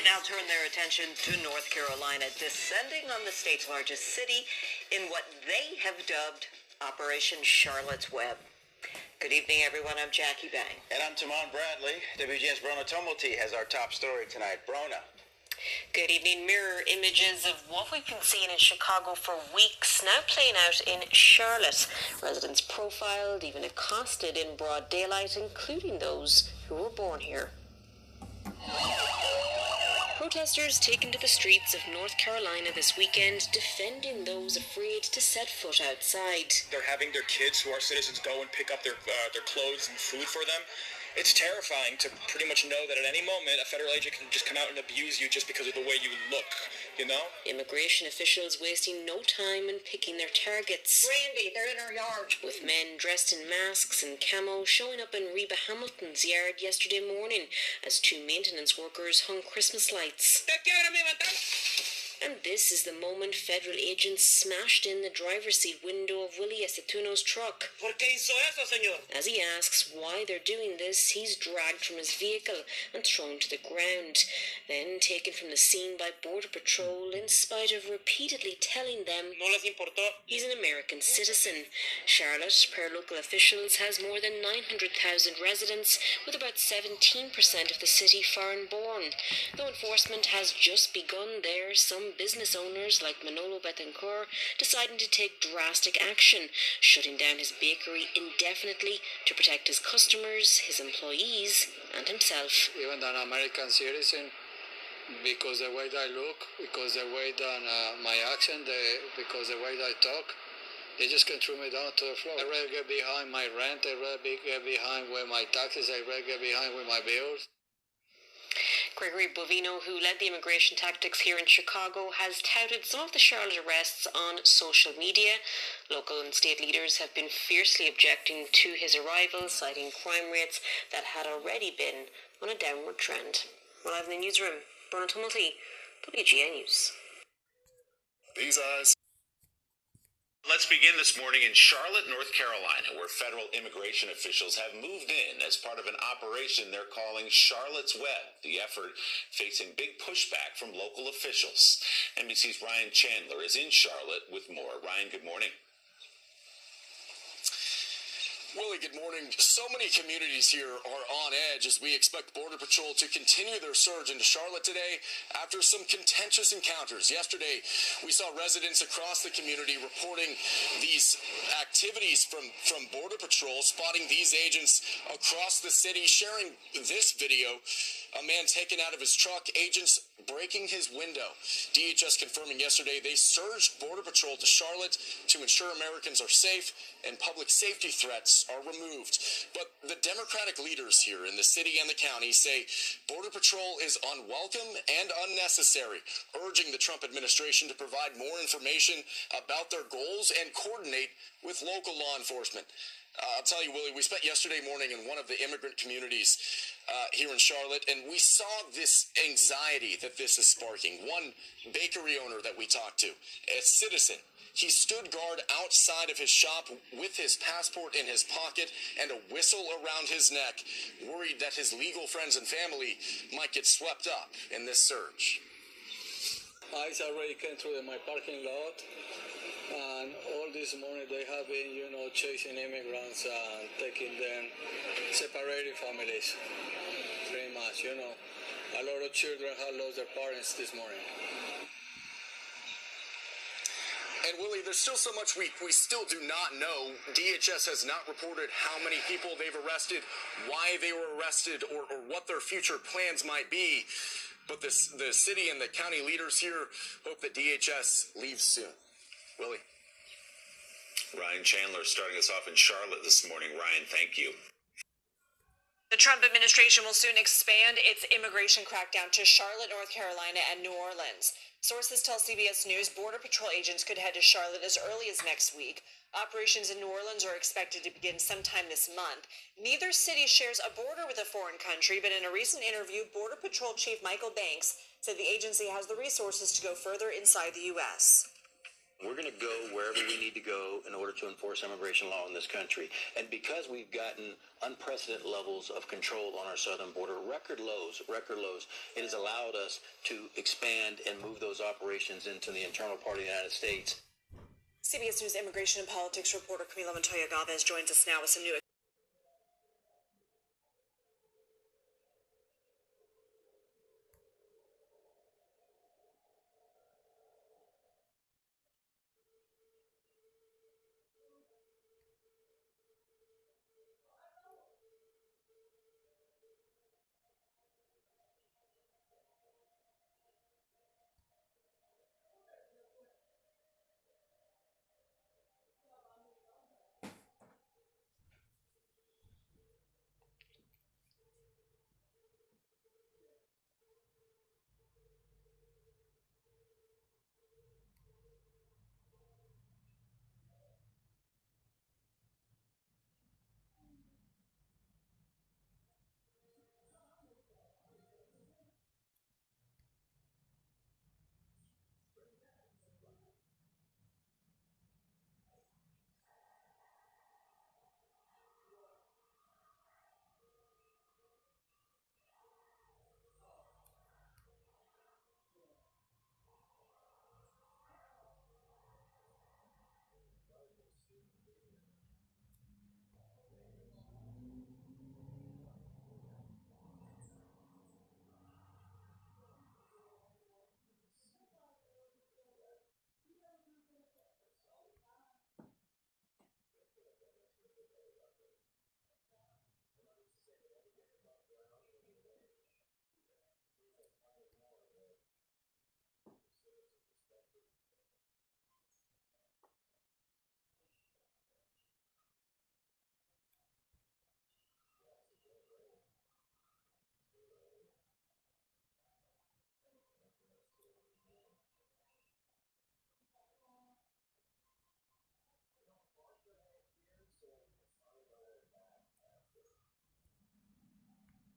now turn their attention to North Carolina, descending on the state's largest city in what they have dubbed Operation Charlotte's Web. Good evening, everyone. I'm Jackie Bang. And I'm Timon Bradley. WGN's Brona Tumulty has our top story tonight. Brona. Good evening. Mirror images of what we've been seeing in Chicago for weeks now playing out in Charlotte. Residents profiled, even accosted in broad daylight, including those who were born here. Protesters taken to the streets of North Carolina this weekend, defending those afraid to set foot outside. They're having their kids who are citizens go and pick up their clothes and food for them. It's terrifying to pretty much know that at any moment a federal agent can just come out and abuse you just because of the way you look, you know? Immigration officials wasting no time in picking their targets. Randy, they're in our yard. With men dressed in masks and camo showing up in Reba Hamilton's yard yesterday morning as two maintenance workers hung Christmas lights. And this is the moment federal agents smashed in the driver's seat window of Willie Aceituno's truck. ¿Por qué hizo eso, señor? As he asks why they're doing this, he's dragged from his vehicle and thrown to the ground, then taken from the scene by Border Patrol in spite of repeatedly telling them No les importó. he's an American citizen. Charlotte, per local officials, has more than 900,000 residents, with about 17% of the city foreign-born. Though enforcement has just begun there, some business owners like Manolo Betancourt deciding to take drastic action, shutting down his bakery indefinitely to protect his customers, his employees, and himself. Even an American citizen, because the way that I look, because the way that my accent, because the way that I talk, they just can throw me down to the floor. I rather get behind my rent, I rather get behind with my taxes, I rather get behind with my bills. Gregory Bovino, who led the immigration tactics here in Chicago, has touted some of the Charlotte arrests on social media. Local and state leaders have been fiercely objecting to his arrival, citing crime rates that had already been on a downward trend. Well, live in the newsroom, Brona Tumulty, WGN News. These eyes. Let's begin this morning in Charlotte, North Carolina, where federal immigration officials have moved in as part of an operation they're calling Charlotte's Web, the effort facing big pushback from local officials. NBC's Ryan Chandler is in Charlotte with more. Ryan, good morning. Willie, good morning. So many communities here are on edge as we expect Border Patrol to continue their surge into Charlotte today after some contentious encounters. Yesterday, we saw residents across the community reporting these activities from Border Patrol, spotting these agents across the city, sharing this video. A man taken out of his truck, agents breaking his window. DHS confirming yesterday they surged Border Patrol to Charlotte to ensure Americans are safe and public safety threats are removed. But the Democratic leaders here in the city and the county say Border Patrol is unwelcome and unnecessary, urging the Trump administration to provide more information about their goals and coordinate with local law enforcement. I'll tell you, Willie, we spent yesterday morning in one of the immigrant communities here in Charlotte, and we saw this anxiety that this is sparking. One bakery owner that we talked to, a citizen, he stood guard outside of his shop with his passport in his pocket and a whistle around his neck, worried that his legal friends and family might get swept up in this surge. ICE already came through my parking lot, and all this morning they have been, chasing immigrants and taking them, separating families, pretty much, A lot of children have lost their parents this morning. And Willie, there's still so much we still do not know. DHS has not reported how many people they've arrested, why they were arrested, or what their future plans might be. But the city and the county leaders here hope that DHS leaves soon. Willie. Ryan Chandler starting us off in Charlotte this morning. Ryan, thank you. The Trump administration will soon expand its immigration crackdown to Charlotte, North Carolina, and New Orleans. Sources tell CBS News Border Patrol agents could head to Charlotte as early as next week. Operations in New Orleans are expected to begin sometime this month. Neither city shares a border with a foreign country, but in a recent interview, Border Patrol Chief Michael Banks said the agency has the resources to go further inside the U.S. We're going to go wherever we need to go in order to enforce immigration law in this country. And because we've gotten unprecedented levels of control on our southern border, record lows, it has allowed us to expand and move those operations into the internal part of the United States. CBS News immigration and politics reporter Camila Montoya Galvez joins us now with some new